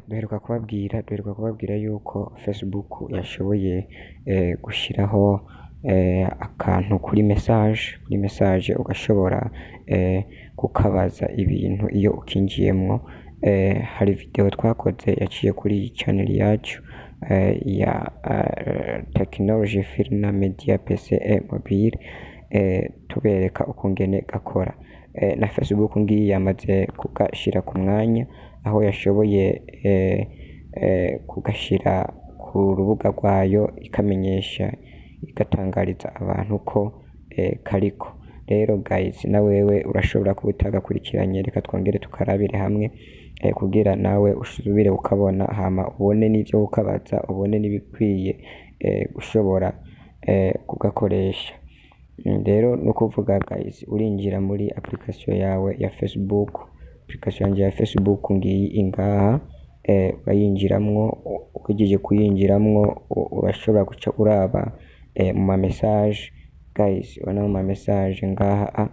Duheruka kubabwira yuko Facebook yashoboye gushiraho akantu kuri message ugashobora kukabaza ibintu iyo ukinjiyemwo. Hari video twakoze yaciye kuri channel yacu ya Technology Film Media PC Mobile, tubereka ukungene gakora. Na Facebook ngiyi yamaze kugashira ku mwanya aho yashoboye kugashira ku rubuga rwayo ikamenyesha igatangariza abantu ko kariko. Rero guys, na wewe urashobora kuba utagakurikiranye, reka twongere tukarabire hamwe kugira nawe usubire ukabona, hama ubone n'ivyo ukabaza, ubone n'ibikwiye gushobora kugakoresha. Rero nukuvuga guys, urinjira muri application yawe ya Facebook. Application yanje ya Facebook ngiyi ingaha, urayinjiramwo. Uhejeje kuyinjiramwo urashobora guca uraba mu ma message guys, ubona mu ma message ngaha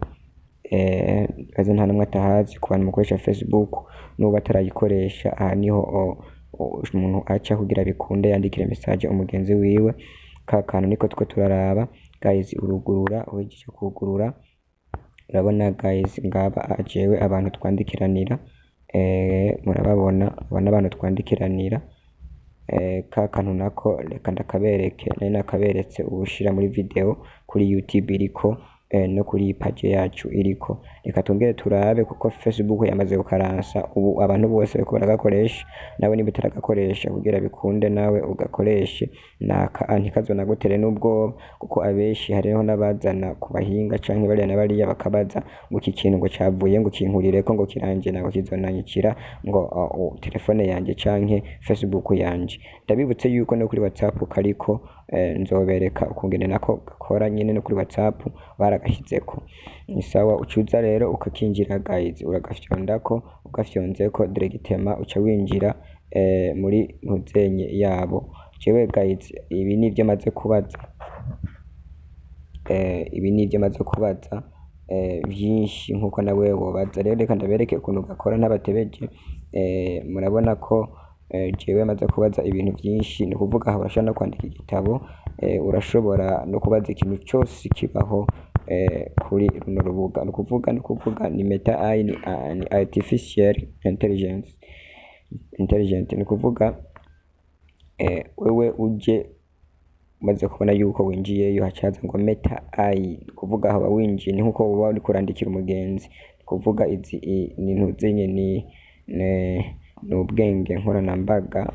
kaze nta numwe atahazi ku bantu mukoresha Facebook n'ubu batarayikoresha. Aha niho umuntu aca kugira bikunde yandikire message umugenzi wiwe. Ka kantu niko two turaraba guys. Urugurura, uhejeje kugurura urabona guys ngaba jewe abantu twandikiranira, murababona aba n'abantu twandikiranira. Ka kantu nako reka ndakabereke, nari nakaberetse ubushira muri video kuri YouTube iriko no kuri page yacu iriko. Reka tongere turabe kuko Facebook yamaze gukaransa ubu abantu bose bariko baragakoresha. Nawe niba utaragakoresha kugira bikunde nawe ugakoreshe, naka ntikazonagutere n'ubwoba kuko abenshi hariho n'abazana ku bahinga canke bariya na bariya bakabaza ngo iki kintu ngo cavuye ngo kinkurireko ngo kiranje nawe kizonanyikira ngo telefone yanje canke Facebook yanje. Ndabibutse yuko no kuri WhatsApp kariko, nzobereka ukungene nako gakora nyene no kuri WhatsApp baragashizeko. Ni sawa, ucuza rero ukakinjira guys, uragafyondako. Ugafyonzeko directement uca winjira muri ntuzenye yabo. Jewe guys, ibi nivyo maze kubaza, vyinshi nkuko nawe wobaza. Rero reka ndabereke ukuntu gakora ntabatebeje. Murabona ko jewe maze kubaza ibintu vyinshi. Ni kuvuga aho urashobora no kwandika igitabo, urashobora no kubaza ikintu cose kibaho kuri runo rubuga. Ni kuvuga ni Meta AI, ni artificial intelligent. Ni kuvuga wewe uje umaze kubona yuko winjiyeyo hacaza ngo Meta AI. Ni kuvuga aho winjiye ni nkuko uba uri kurandikira umugenzi. Ni kuvuga izi ni ntuzenye ni ubwenge nkoranambaga,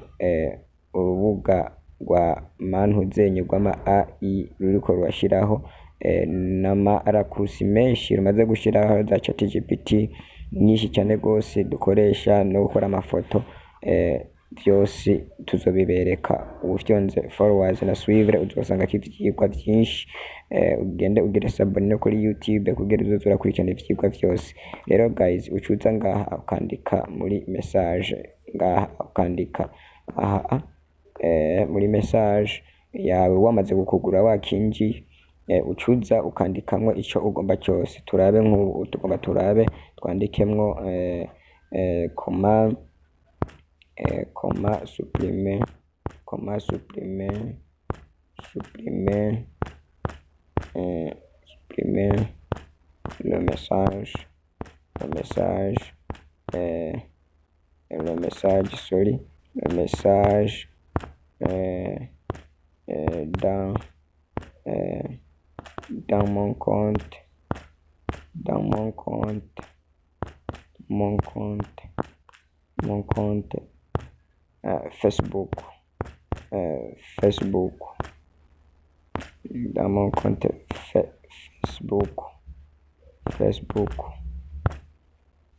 urubuga rwa mantuzenye rw'ama AI ruriko rurashiraho n'amarakusi menshi rumaze gushiraho za ChatGPT nyinshi cyane gose dukoresha no gukora amafoto. Vyose tuzobibereka. Ufyonze followers na suivre uzosanga ivyigwa vyinshi. Ugende ugire sabone no kuri YouTube kugira uzoze urakurikirana ivyigwa vyose. Rero guys, ucuza ngaha ukandika muri message, ngaha ukandika aha muri message yawe wamaze gukugura wakinjiye. Ucuza ukandikamwo ico ugomba cyose. Turabe nk'ubu tugomba turabe twandikemwo supprimer le message dans mon compte Facebook, dans mon compte Facebook.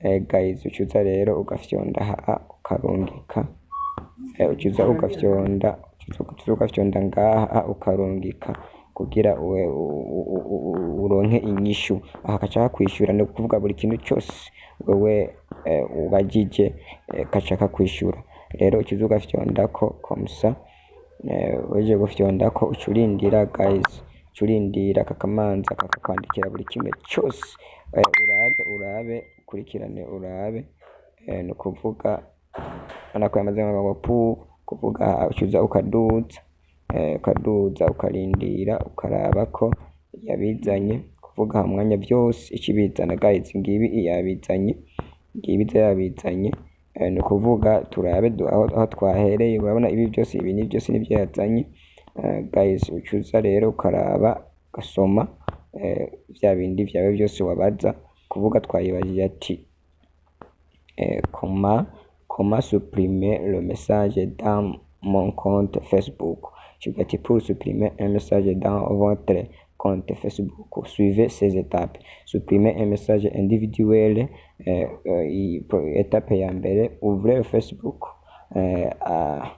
Guys, ucuza rero ugafyonda aha ukarungika. Ucuza ugafyonda ngaha ukarungika kugira uronke inyishu. Aha kaca kakwishura. Ni kuvuga buri kintu cyose wewe ubajije kaca kakwishura. Rero ucuza ugafyondako komsa. Weje gufyondako ucurindira guys, ucurindira kakamanza kakakwandikira buri kimwe cyose. Urabe ukurikirane urabe. Ni kuvuga nako yamaze ngo pour kuvuga ucuza ukaduza ukarindira ukaraba ko yabizanye, kuvuga umwanya byose ikibizana guys ngibi yabizanye ni kuvuga turabe aho twahereye, urabona ibi byose ibi ni byose nibyo yazanye guys, ucuza rero ukaraba gasoma vya bindi vyawe byose wabaza, kuvuga twayibajije ati comment supprimer le message dans mon compte Facebook. Pour supprimer un message dans votre compte Facebook, suivez ces étapes. Supprimer un message individuel, étape ya mbere, ouvrez Facebook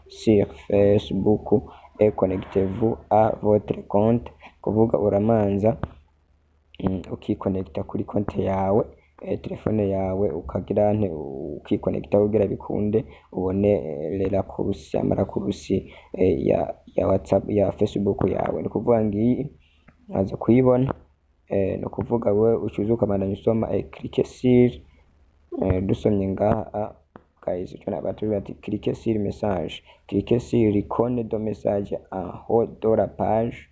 sur Facebook et connectez-vous à votre compte. Kuvuga uramanza ukikonekta kuri konti yawe, telefone yawe ukagira ukikonekta kugira bikunde ubone amarakurusi ya WhatsApp ya Facebook yawe. Ni kuvuga ngiyi aza kuyibona, ni kuvuga we ucuza ukamandanya usoma clique sur dusomye ngaha guys, icyo nabatubwira ati clique sur message, clique sur l'icône de message en haut de la page,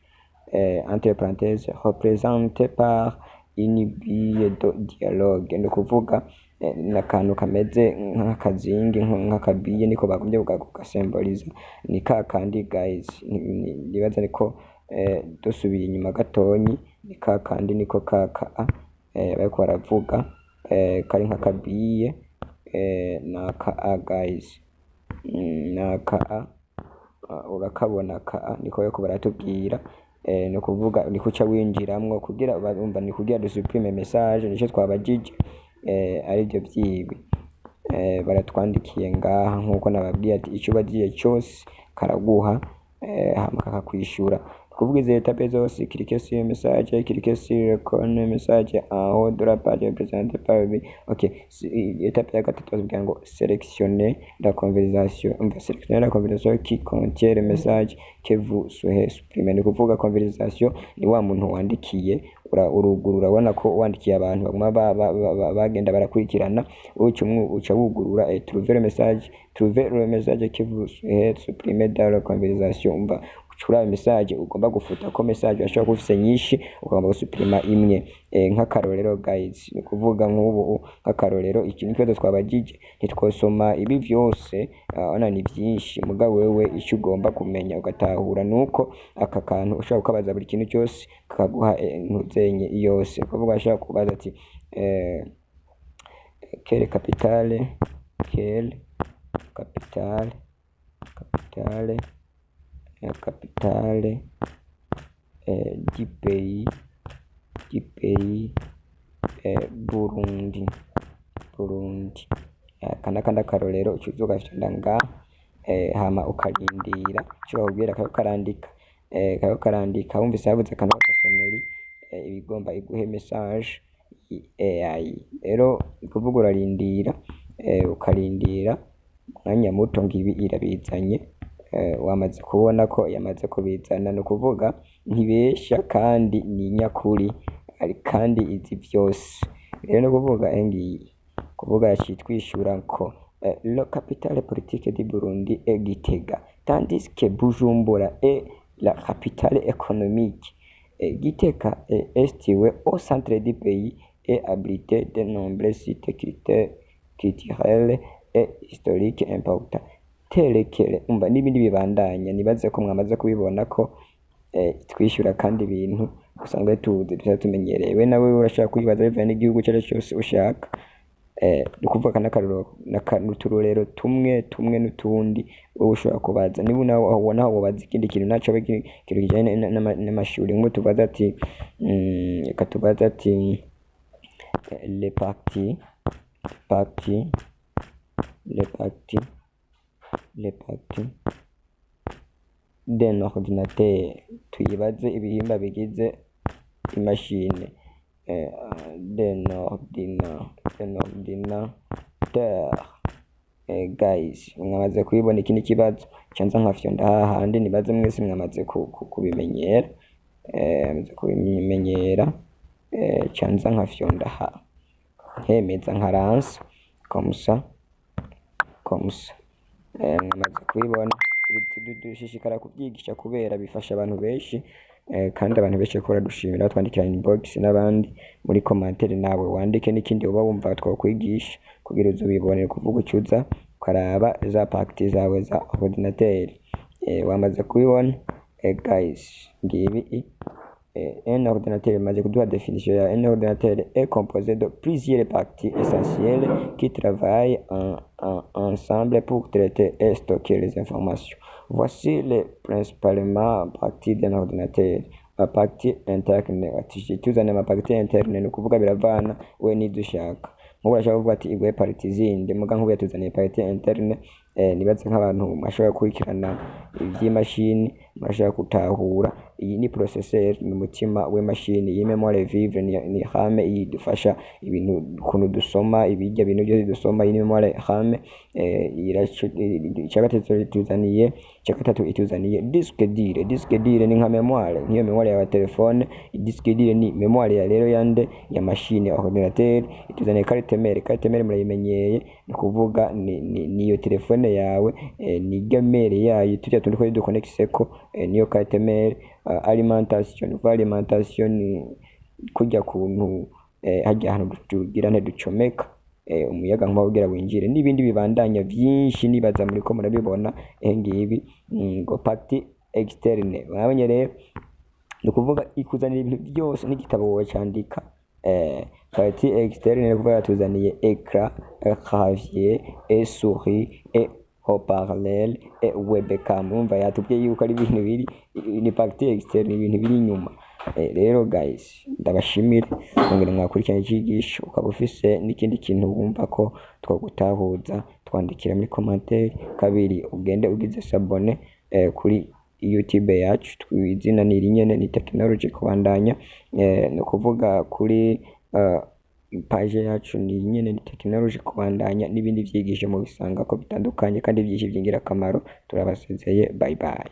entre parenthèses représentée par une bille de dialogue. Ni kuvuga n'akantu kameze nk'akazingi nk'akabiye niko bagombye kugasemboliza, ni kakandi guys, nibaza niko dusubiye inyuma gatonyi, ni kakandi niko kaka bariko baravuga kari nk'akabiye naka guys, naka urakabona ka niko bariko baratubwira. Ni kuvuga ni kuca winjiramwo kugira urumva ni kugira dusuprime message, nico twabajije ari byo byibi baratwandikiye ngaha nkuko nababwiye ati icyo bagiye cyose karaguha hama kakakwishura. Kuvuga izi etape zose, cliquez sur message, cliquez sur icône message en haut de la page présentée par lui. OK, étape ya gatatu bavuga ngo sélectionnez la conversation. On va sélectionner la conversation qui contient le message que vous souhaitez supprimer. Ni kuvuga conversation ni wa muntu wandikiye urugurura, ubona ko wandikiye abantu baguma bagenda barakurikirana, uca wugurura trouver le message que vous souhaitez supprimer dans la conversation. Umva ucura message ugomba gufuta ko message ashobora kufise nyinshi ugomba gusuprima imwe. Nk'akarorero guys, ni kuvuga nk'ubu nk'akarorero iki niko twabajije, ntitwosoma ibi byose ona ni byinshi, mugabo wewe icyo ugomba kumenya ugatahura nuko aka kantu ushaka kubaza buri kintu cyose kakaguha ntuzenye yose. Kuvuga ashaka kubaza ati quelle capitale du pays Burundi. Kana karorero ucuza ugafita nga hama ukarindira cyo bakubwira kayo karandika wumvise yavuze akantu gasoneri ibigomba iguhe message AI. Rero kuvuga urarindira ukarindira mwanya muto ngibi irabizanye, wamaze kubona ko yamaze kubizana. No kuvuga ntibesha kandi ni nyakuri kandi izi byose. Rero no kuvuga engi kuvuga yashitwishura ko le capitale politique du Burundi est Gitega, tandis que Bujumbura est la capitale économique. Gitega est situé au centre du pays et abrite de nombreux sites culturels et historiques importants. Terekere umva n'ibindi bibandanya, nibaze ko mwamaze kubibona ko twishura kandi ibintu usanga tumenyerewe. Nawe urashaka kuyibaza bivanye n'igihugu cyose ushaka. Kuvuga n'uturorero tumwe n'utundi wowe ushobora kubaza. Niba nawe ubona aho wabaza ikindi kintu naco ikintu kijanye n'amashuri, nk'uko tubaza ati katubaza ati les parties d'un ordinateur, tuyibaze ibihimba bigize imashine d'un ordinateur. Guys, mwamaze kubibona iki n'ikibazo cyanza nkafyonda hahandi, nibaze mwese mwamaze kubimenyera cyanza nkafyonda nkemeza nkaransa comme ça mwamaze kubibona dushishikara kuvyigisha kubera bifasha abantu benshi kandi abantu benshi bariko baradushimira batwandikira inbox n'abandi muri commentaire nawe wandike n'ikindi uba wumva twokwigisha kugira uzobibonere kuvuga ucuza ukaraba za parties zawe za ordinateur wamaze kubibona guys ngibi un ordinateur maze kuduha définition ya un ordinateur est composé de plusieurs parties essentielles qui travaillent ensemble pour traiter et stocker les informations. Voici les principalement parties d'un ordinateur. La partie interne, tuzana amapartie interne ni ukuvuga biravana we nidushaka nk'ubu urashaka kuvuga ati igwe partie zindi muga nk'ubu yatuzaniye partie interne nibaze nk'abantu mashobora gukurikirana ivy'imashini mashobora gutahura iyi ni processeur ni umutima w'imashini iyi memoire vive ni RAM idufasha ibintu kuntu dusoma ibijya bintu byo dusoma iyi memoire RAM gatatu ituzaniye disque dure ni nka memoire niyo memoire ya telefone disque dure ni memoire ya rero yande ya machine ordinateur ituzaniye carte mère murayimenyeye ni kuvuga niyo telefone yawe ni gamere yayo tujya tundi ko duconnecte ko niyo carte mère alimentation ni kujya kuntu hajya ahantu tugira ntiducomeka umuyaga nk'ubabwira winjire n'ibindi bibandanya byinshi nibaza muri ko murabibona ngibi ngo partie externe babonye rero ni kuvuga ikuzanira ibintu byose n'igitabo wacandika partie externe ni kuvuga tuzaniye écran clavier et souris et haut-parleur et webcam umva yatubwiye yuko ari ibintu biri ni partie externe ibintu biri inyuma rero guys ndabashimira ngene mwakurikiranye icigisho ukaba ufise n'ikindi kintu wumva ko twogutahuza twandikira muri commentaire kabiri ugende ugize s'abone kuri YouTube yacu twizina niri nyene ni technology kubandanya no kuvuga kuri page yacu ni nyene ni technology kubandanya n'ibindi vyigisho mu bisanga ko bitandukanye kandi byinshi byingira kamaro turabasezeye bye bye.